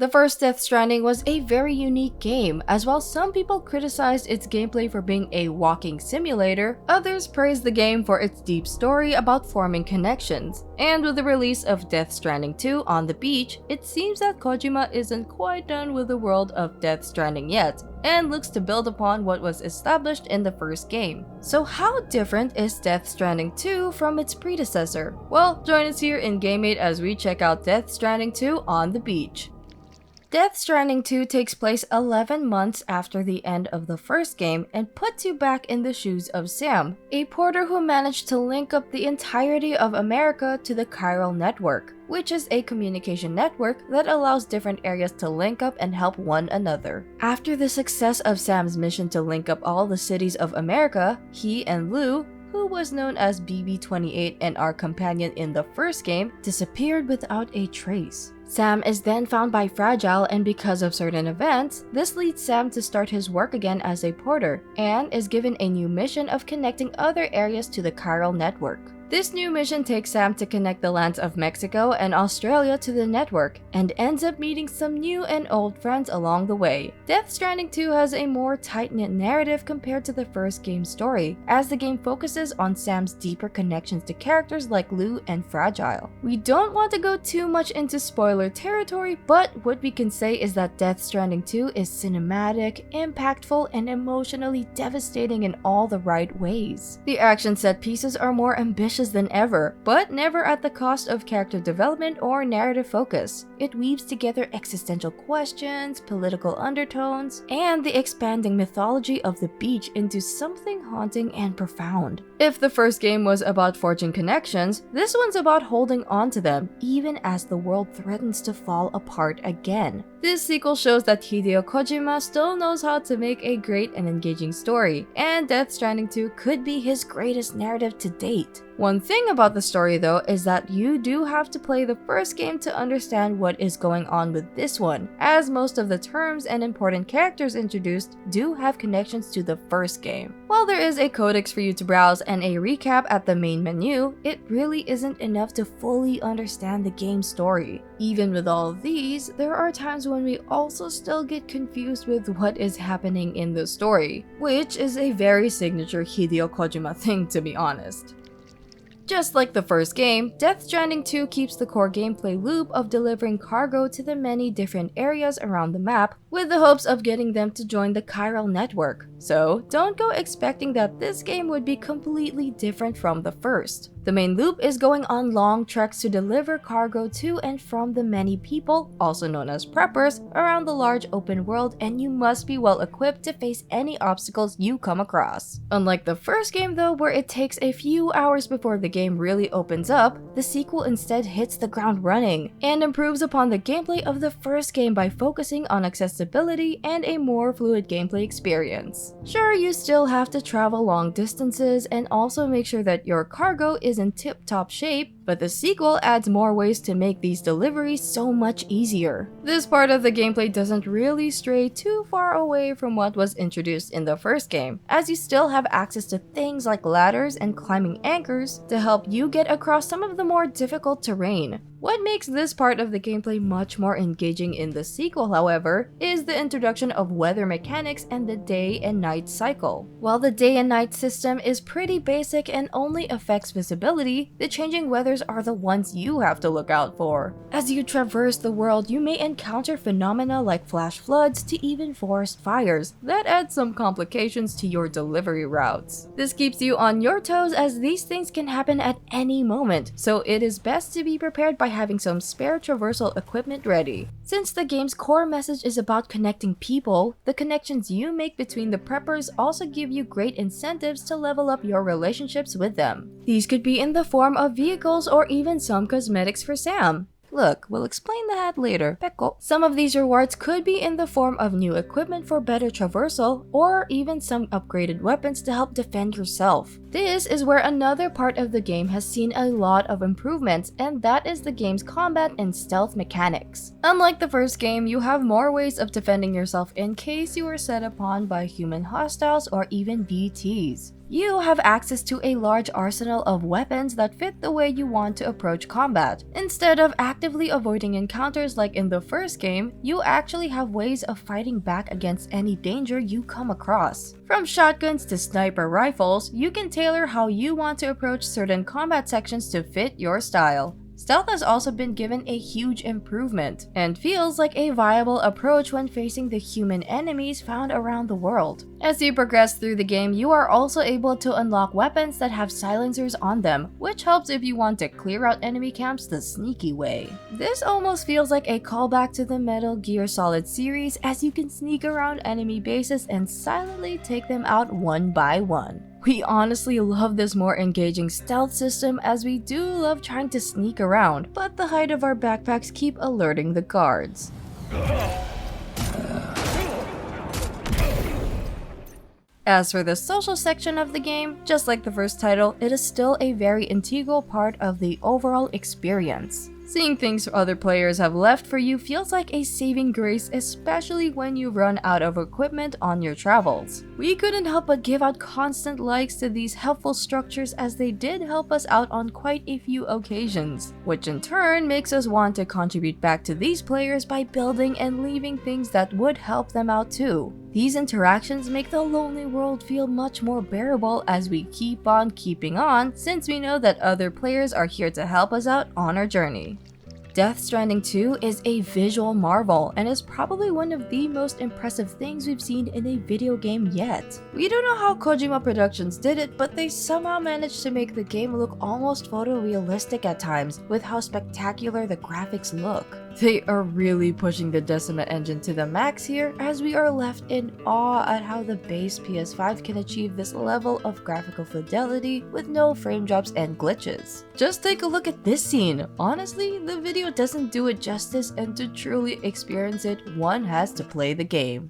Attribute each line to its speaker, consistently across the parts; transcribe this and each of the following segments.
Speaker 1: The first Death Stranding was a very unique game, as while some people criticized its gameplay for being a walking simulator, others praised the game for its deep story about forming connections. And with the release of Death Stranding 2 on the beach, it seems that Kojima isn't quite done with the world of Death Stranding yet, and looks to build upon what was established in the first game. So how different is Death Stranding 2 from its predecessor? Well, join us here in GameMate as we check out Death Stranding 2 on the beach. Death Stranding 2 takes place 11 months after the end of the first game and puts you back in the shoes of Sam, a porter who managed to link up the entirety of America to the chiral network, which is a communication network that allows different areas to link up and help one another. After the success of Sam's mission to link up all the cities of America, he and Lou, who was known as BB-28 and our companion in the first game, disappeared without a trace. Sam is then found by Fragile, and because of certain events, this leads Sam to start his work again as a porter, and is given a new mission of connecting other areas to the chiral network. This new mission takes Sam to connect the lands of Mexico and Australia to the network, and ends up meeting some new and old friends along the way. Death Stranding 2 has a more tight-knit narrative compared to the first game's story, as the game focuses on Sam's deeper connections to characters like Lou and Fragile. We don't want to go too much into spoiler territory, but what we can say is that Death Stranding 2 is cinematic, impactful, and emotionally devastating in all the right ways. The action set pieces are more ambitious than ever, but never at the cost of character development or narrative focus. It weaves together existential questions, political undertones, and the expanding mythology of the beach into something haunting and profound. If the first game was about forging connections, this one's about holding on to them, even as the world threatens to fall apart again. This sequel shows that Hideo Kojima still knows how to make a great and engaging story, and Death Stranding 2 could be his greatest narrative to date. One thing about the story though is that you do have to play the first game to understand what is going on with this one, as most of the terms and important characters introduced do have connections to the first game. While there is a codex for you to browse and a recap at the main menu, it really isn't enough to fully understand the game's story. Even with all of these, there are times when we also still get confused with what is happening in the story, which is a very signature Hideo Kojima thing, to be honest. Just like the first game, Death Stranding 2 keeps the core gameplay loop of delivering cargo to the many different areas around the map, with the hopes of getting them to join the chiral network. So don't go expecting that this game would be completely different from the first. The main loop is going on long treks to deliver cargo to and from the many people, also known as preppers, around the large open world, and you must be well equipped to face any obstacles you come across. Unlike the first game though, where it takes a few hours before the game really opens up, the sequel instead hits the ground running, and improves upon the gameplay of the first game by focusing on accessibility and a more fluid gameplay experience. Sure, you still have to travel long distances and also make sure that your cargo is in tip-top shape, but the sequel adds more ways to make these deliveries so much easier. This part of the gameplay doesn't really stray too far away from what was introduced in the first game, as you still have access to things like ladders and climbing anchors to help you get across some of the more difficult terrain. What makes this part of the gameplay much more engaging in the sequel, however, is the introduction of weather mechanics and the day and night cycle. While the day and night system is pretty basic and only affects visibility, the changing weathers are the ones you have to look out for. As you traverse the world, you may encounter phenomena like flash floods to even forest fires that add some complications to your delivery routes. This keeps you on your toes, as these things can happen at any moment, so it is best to be prepared by having some spare traversal equipment ready. Since the game's core message is about connecting people, the connections you make between the preppers also give you great incentives to level up your relationships with them. These could be in the form of vehicles or even some cosmetics for Sam. Look, we'll explain that later. Peko. Some of these rewards could be in the form of new equipment for better traversal, or even some upgraded weapons to help defend yourself. This is where another part of the game has seen a lot of improvements, and that is the game's combat and stealth mechanics. Unlike the first game, you have more ways of defending yourself in case you are set upon by human hostiles or even BTs. You have access to a large arsenal of weapons that fit the way you want to approach combat. Instead of actively avoiding encounters like in the first game, you actually have ways of fighting back against any danger you come across. From shotguns to sniper rifles, you can tailor how you want to approach certain combat sections to fit your style. Stealth has also been given a huge improvement, and feels like a viable approach when facing the human enemies found around the world. As you progress through the game, you are also able to unlock weapons that have silencers on them, which helps if you want to clear out enemy camps the sneaky way. This almost feels like a callback to the Metal Gear Solid series, as you can sneak around enemy bases and silently take them out one by one. We honestly love this more engaging stealth system, as we do love trying to sneak around, but the height of our backpacks keep alerting the guards. As for the social section of the game, just like the first title, it is still a very integral part of the overall experience. Seeing things other players have left for you feels like a saving grace, especially when you run out of equipment on your travels. We couldn't help but give out constant likes to these helpful structures, as they did help us out on quite a few occasions, which in turn makes us want to contribute back to these players by building and leaving things that would help them out too. These interactions make the lonely world feel much more bearable as we keep on keeping on, since we know that other players are here to help us out on our journey. Death Stranding 2 is a visual marvel and is probably one of the most impressive things we've seen in a video game yet. We don't know how Kojima Productions did it, but they somehow managed to make the game look almost photorealistic at times with how spectacular the graphics look. They are really pushing the Decima engine to the max here, as we are left in awe at how the base PS5 can achieve this level of graphical fidelity with no frame drops and glitches. Just take a look at this scene. Honestly, the video doesn't do it justice, and to truly experience it, one has to play the game.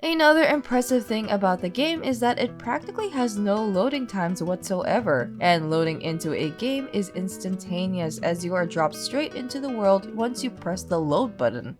Speaker 1: Another impressive thing about the game is that it practically has no loading times whatsoever, and loading into a game is instantaneous, as you are dropped straight into the world once you press the load button.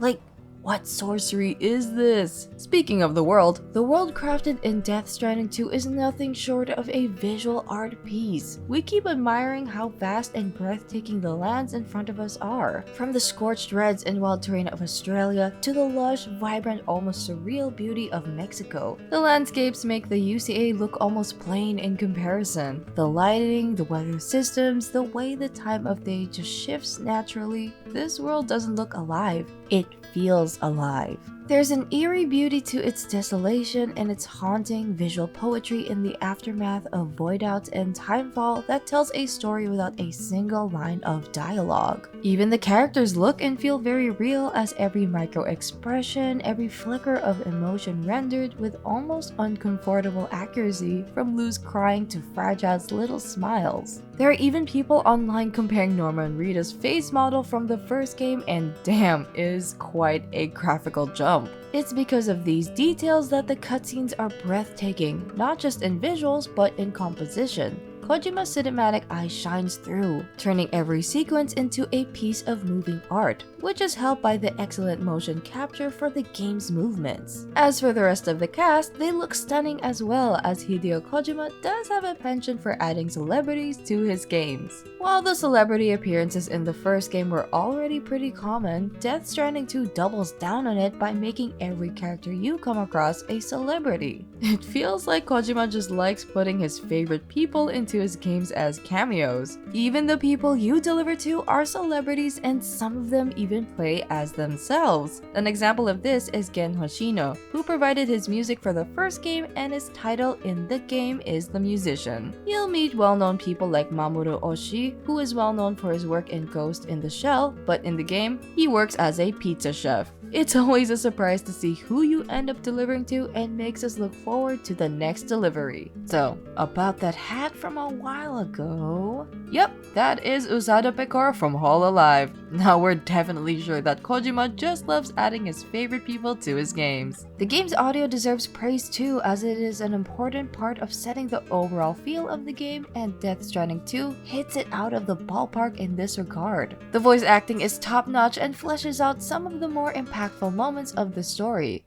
Speaker 1: Like, what sorcery is this? Speaking of the world crafted in Death Stranding 2 is nothing short of a visual art piece. We keep admiring how vast and breathtaking the lands in front of us are. From the scorched reds and wild terrain of Australia to the lush, vibrant, almost surreal beauty of Mexico. The landscapes make the UCA look almost plain in comparison. The lighting, the weather systems, the way the time of day just shifts naturally. This world doesn't look alive. It feels alive. There's an eerie beauty to its desolation and its haunting visual poetry in the aftermath of void outs and timefall that tells a story without a single line of dialogue. Even the characters look and feel very real, as every micro expression, every flicker of emotion rendered with almost uncomfortable accuracy, from Lou's crying to Fragile's little smiles. There are even people online comparing Norma and Rita's face model from the first game, and damn, is quite a graphical jump. It's because of these details that the cutscenes are breathtaking, not just in visuals but in composition. Kojima's cinematic eye shines through, turning every sequence into a piece of moving art, which is helped by the excellent motion capture for the game's movements. As for the rest of the cast, they look stunning as well, as Hideo Kojima does have a penchant for adding celebrities to his games. While the celebrity appearances in the first game were already pretty common, Death Stranding 2 doubles down on it by making every character you come across a celebrity. It feels like Kojima just likes putting his favorite people into his games as cameos. Even the people you deliver to are celebrities, and some of them even play as themselves. An example of this is Gen Hoshino, who provided his music for the first game, and his title in the game is the musician. You'll meet well-known people like Mamoru Oshii, who is well known for his work in Ghost in the Shell, but in the game, he works as a pizza chef. It's always a surprise to see who you end up delivering to, and makes us look forward to the next delivery. So, about that hat from a while ago... Yep, that is Usada Pecora from Hololive. Now we're definitely sure that Kojima just loves adding his favorite people to his games. The game's audio deserves praise too, as it is an important part of setting the overall feel of the game, and Death Stranding 2 hits it out of the ballpark in this regard. The voice acting is top-notch and fleshes out some of the more impactful moments of the story.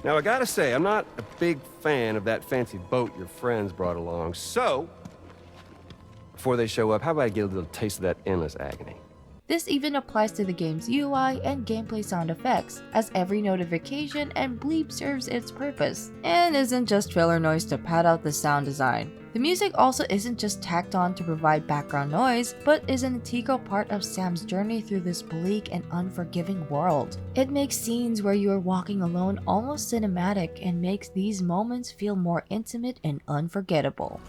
Speaker 2: Now I gotta say, I'm not a big fan of that fancy boat your friends brought along, so before they show up, how about I get a little taste of that endless agony?
Speaker 1: This even applies to the game's UI and gameplay sound effects, as every notification and bleep serves its purpose, and isn't just trailer noise to pad out the sound design. The music also isn't just tacked on to provide background noise, but is an integral part of Sam's journey through this bleak and unforgiving world. It makes scenes where you are walking alone almost cinematic and makes these moments feel more intimate and unforgettable.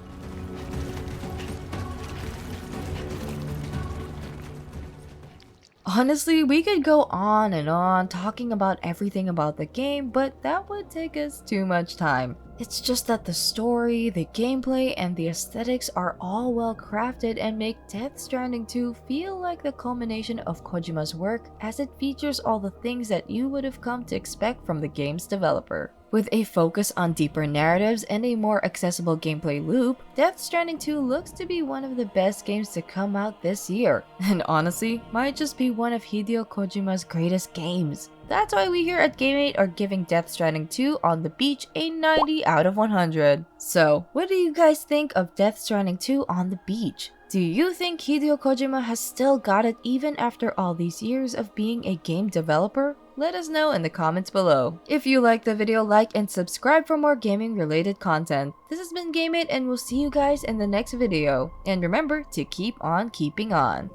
Speaker 1: Honestly, we could go on and on talking about everything about the game, but that would take us too much time. It's just that the story, the gameplay, and the aesthetics are all well crafted and make Death Stranding 2 feel like the culmination of Kojima's work, as it features all the things that you would have come to expect from the game's developer. With a focus on deeper narratives and a more accessible gameplay loop, Death Stranding 2 looks to be one of the best games to come out this year, and honestly, might just be one of Hideo Kojima's greatest games. That's why we here at Game8 are giving Death Stranding 2 on the beach a 90 out of 100. So, what do you guys think of Death Stranding 2 on the beach? Do you think Hideo Kojima has still got it even after all these years of being a game developer? Let us know in the comments below. If you liked the video, like and subscribe for more gaming related content. This has been Game8 and we'll see you guys in the next video. And remember to keep on keeping on.